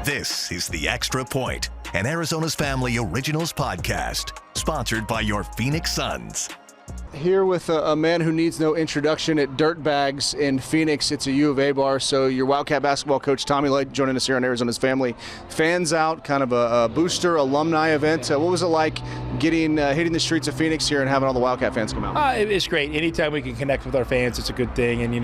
This is The Extra Point, an Arizona's Family Originals podcast, sponsored by your Phoenix Suns. Here with a man who needs no introduction at Dirtbags in Phoenix. It's a U of A bar, so your Wildcat basketball coach, Tommy Lloyd, joining us here on Arizona's Family. Fans out, kind of a booster alumni event. What was it like hitting the streets of Phoenix here and having all the Wildcat fans come out? It's great. Anytime we can connect with our fans, it's a good thing. And,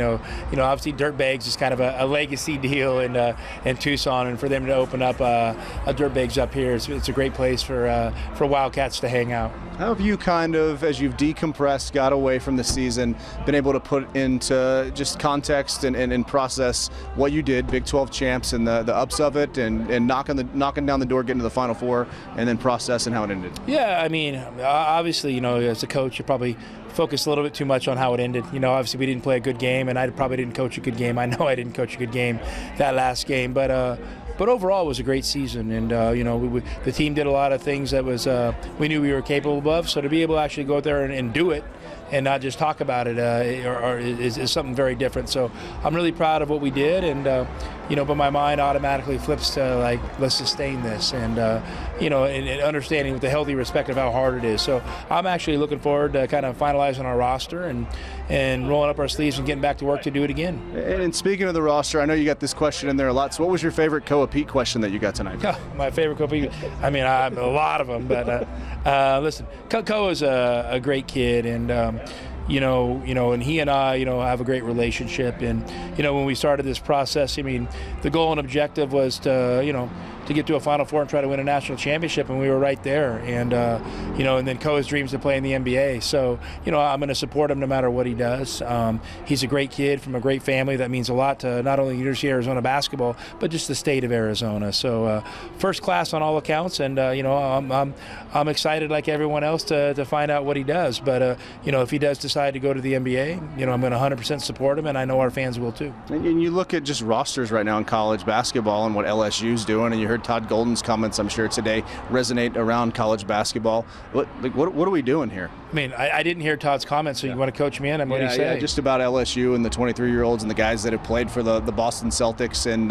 obviously Dirtbags is kind of a legacy deal in Tucson, and for them to open up a Dirtbags up here, it's a great place for Wildcats to hang out. How have you kind of, as you've decompressed, got away from the season, been able to put into just context and process what you did, Big 12 champs, and the ups of it, and knocking down the door, getting to the Final Four, and then processing how it ended? Yeah, I mean, obviously, as a coach, you probably focus a little bit too much on how it ended. Obviously we didn't play a good game, and I probably didn't coach a good game. I know I didn't coach a good game that last game, but overall it was a great season, and the team did a lot of things that we knew we were capable of. So to be able to actually go out there and do it, and not just talk about it, is something very different. So I'm really proud of what we did, and but my mind automatically flips to let's sustain this, and and understanding with the healthy respect of how hard it is. So I'm actually looking forward to kind of finalizing our roster and rolling up our sleeves and getting back to work to do it again. And speaking of the roster, I know you got this question in there a lot. So what was your favorite Koa Pete question that you got tonight? My favorite Koa Pete, I mean, I have a lot of them, but listen, Koa is a great kid, and and he and I, have a great relationship. And, when we started this process, I mean, the goal and objective was to get to a Final Four and try to win a national championship, and we were right there. And, and then Koa's dreams to play in the NBA. So, I'm going to support him no matter what he does. He's a great kid from a great family. That means a lot to not only University of Arizona basketball, but just the state of Arizona. So, first class on all accounts, and, I'm excited like everyone else to find out what he does. But, if he does decide to go to the NBA, I'm going to 100% support him, and I know our fans will too. And you look at just rosters right now in college basketball and what LSU's doing, and you heard Todd Golden's comments, I'm sure, today resonate around college basketball. What are we doing here? I mean, I didn't hear Todd's comments, so you want to coach me in? What did he say? Yeah, just about LSU and the 23-year-olds and the guys that have played for the Boston Celtics, and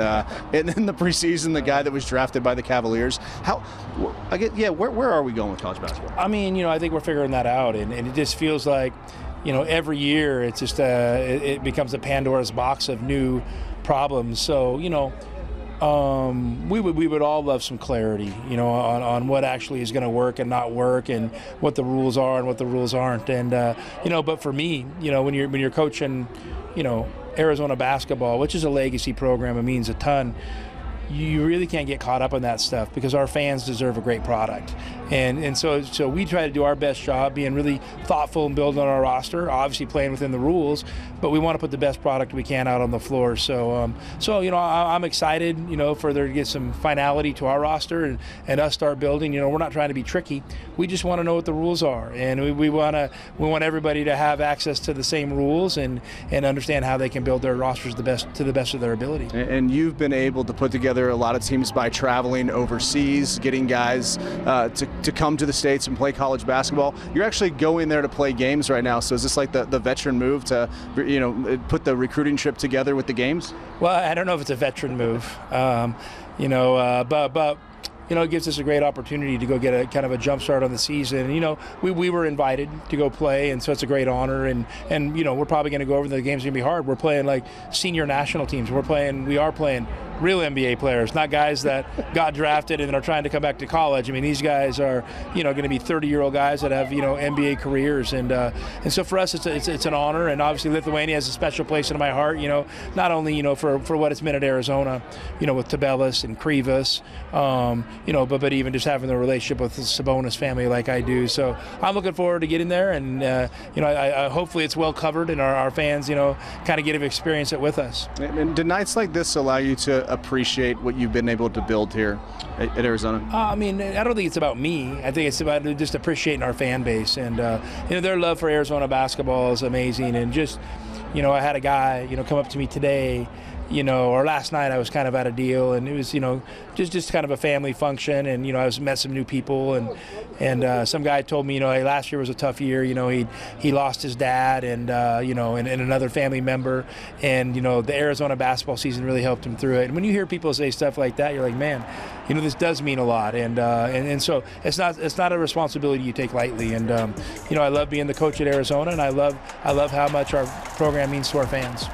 in the preseason, the guy that was drafted by the Cavaliers. Where are we going with college basketball? I mean, I think we're figuring that out, and it just feels like, every year it's just it becomes a Pandora's box of new problems. So, we would all love some clarity, on what actually is going to work and not work, and what the rules are and what the rules aren't. And but for me, when you're coaching, Arizona basketball, which is a legacy program, it means a ton. You really can't get caught up in that stuff, because our fans deserve a great product. And so we try to do our best job being really thoughtful and building on our roster, obviously playing within the rules, but we want to put the best product we can out on the floor. So I'm excited, for there to get some finality to our roster and us start building. We're not trying to be tricky. We just want to know what the rules are, and we want everybody to have access to the same rules and understand how they can build their rosters to the best of their ability. And you've been able to put together a lot of teams by traveling overseas, getting guys to come to the States and play college basketball. You're actually going there to play games right now. So is this like the veteran move to, put the recruiting trip together with the games? Well, I don't know if it's a veteran move, but it gives us a great opportunity to go get a kind of a jump start on the season. We were invited to go play, and so it's a great honor. And we're probably going to go over. The game's going to be hard. We're playing like senior national teams. We are playing real NBA players, not guys that got drafted and are trying to come back to college. I mean, these guys are, going to be 30-year-old guys that have, NBA careers, and so for us, it's an honor. And obviously, Lithuania has a special place in my heart. Not only for what it's meant at Arizona, with Tabelis and Krivas, but even just having the relationship with the Sabonis family like I do. So I'm looking forward to getting there, and I hopefully it's well covered, and our fans, kind of get to experience it with us. And do nights like this allow you to appreciate what you've been able to build here at Arizona? I mean, I don't think it's about me. I think it's about just appreciating our fan base, and their love for Arizona basketball is amazing. And just, I had a guy, come up to me today, or last night I was kind of at a deal, and it was, just kind of a family function, and I met some new people, and some guy told me, hey, last year was a tough year. He lost his dad, and and another family member, and the Arizona basketball season really helped him through it. And when you hear people say stuff like that, you're like, man, this does mean a lot, and so it's not a responsibility you take lightly. And I love being the coach at Arizona, and I love how much our program means to our fans.